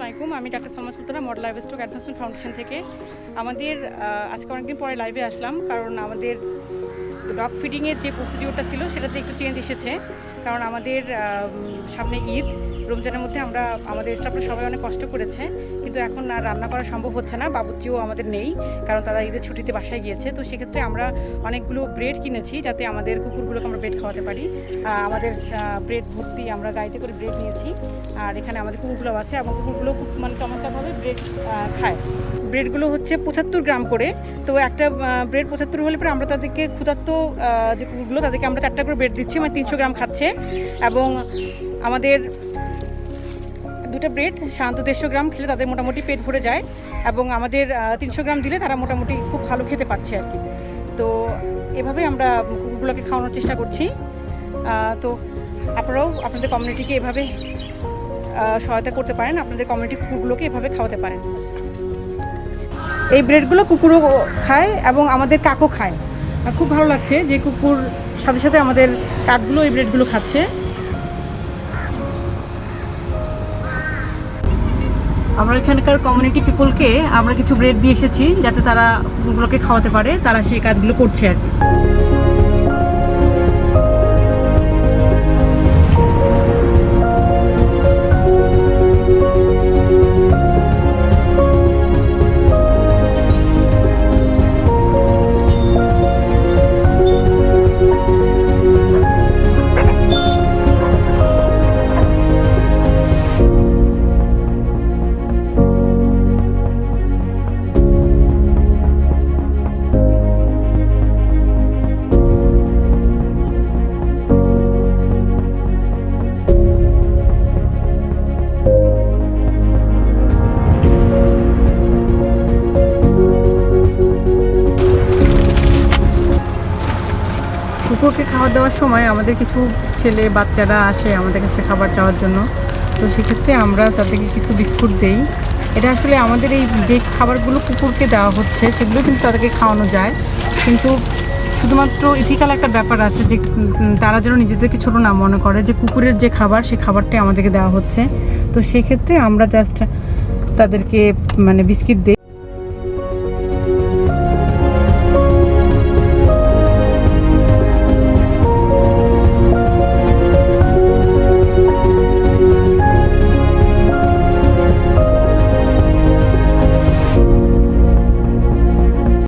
আলাইকুম, আমি doctor Salma Sultana model livestock advancement foundation থেকে। আমাদের আজকে অনেকদিন পরে লাইভে আসলাম, কারণ আমাদের ডগ ফিডিংয়ের যে প্রসিডিওরটা ছিল সেটাতে একটু চেঞ্জ এসেছে। কারণ আমাদের সামনে ঈদ, রমজানের মধ্যে আমাদের স্টাফরা সবাই অনেক কষ্ট করেছে, কিন্তু এখন আর রান্না করা সম্ভব হচ্ছে না। বাবুর্চিও আমাদের নেই, কারণ তারা ঈদের ছুটিতে বাসায় গিয়েছে। তো সেক্ষেত্রে আমরা অনেকগুলো ব্রেড কিনেছি, যাতে আমাদের কুকুরগুলোকে আমরা ব্রেড খাওয়াতে পারি। আমাদের ব্রেড ভর্তি আমরা গাড়িতে করে ব্রেড নিয়েছি, আর এখানে আমাদের কুকুরগুলো আছে এবং কুকুরগুলো খুব চমৎকারভাবে ব্রেড খায়। ব্রেডগুলো হচ্ছে 75 গ্রাম করে। তো একটা ব্রেড 75 হলে পরে আমরা তাদেরকে ক্ষুধার্ত যে কুকুরগুলো তাদেরকে আমরা 4টা করে ব্রেড দিচ্ছি, 300 গ্রাম খাচ্ছে। এবং আমাদের 2টা ব্রেড সাধারণত 150 গ্রাম খেলে তাদের মোটামুটি পেট ভরে যায়, এবং আমাদের 300 গ্রাম দিলে তারা মোটামুটি খুব ভালো খেতে পারছে আর কি। তো এভাবে আমরা কুকুরগুলোকে খাওয়ানোর চেষ্টা করছি। তো আপনারাও আপনাদের কমিউনিটিকে এভাবে সহায়তা করতে পারেন, আপনাদের কমিউনিটি কুকুরগুলোকে এভাবে খাওয়াতে পারেন। এই ব্রেডগুলো কুকুরও খায় এবং আমাদের কাকও খায়। খুব ভালো লাগছে যে কুকুর সাথে সাথে আমাদের কাকগুলো এই ব্রেডগুলো খাচ্ছে। আমরা এখানকার কমিউনিটি পিপলকে আমরা কিছু ব্রেড দিয়ে এসেছি, যাতে তারা কুকুরগুলোকে খাওয়াতে পারে। তারা সেই কাজগুলো করছে আর কি। কুকুরকে খাবার দেওয়ার সময় আমাদের কিছু ছেলে বাচ্চারা আসে আমাদের কাছে খাবার চাওয়ার জন্য। তো সেক্ষেত্রে আমরা তাদেরকে কিছু বিস্কুট দেই। এটা আসলে আমাদের এই যে খাবারগুলো কুকুরকে দেওয়া হচ্ছে সেগুলো কিন্তু তাদেরকে খাওয়ানো যায়, কিন্তু শুধুমাত্র ইথিক্যাল একটা ব্যাপার আছে যে তারা যেন নিজেদেরকে ছোটো না মনে করে যে কুকুরের যে খাবার সেই খাবারটাই আমাদেরকে দেওয়া হচ্ছে। তো সেক্ষেত্রে আমরা জাস্ট তাদেরকে বিস্কিট দিই।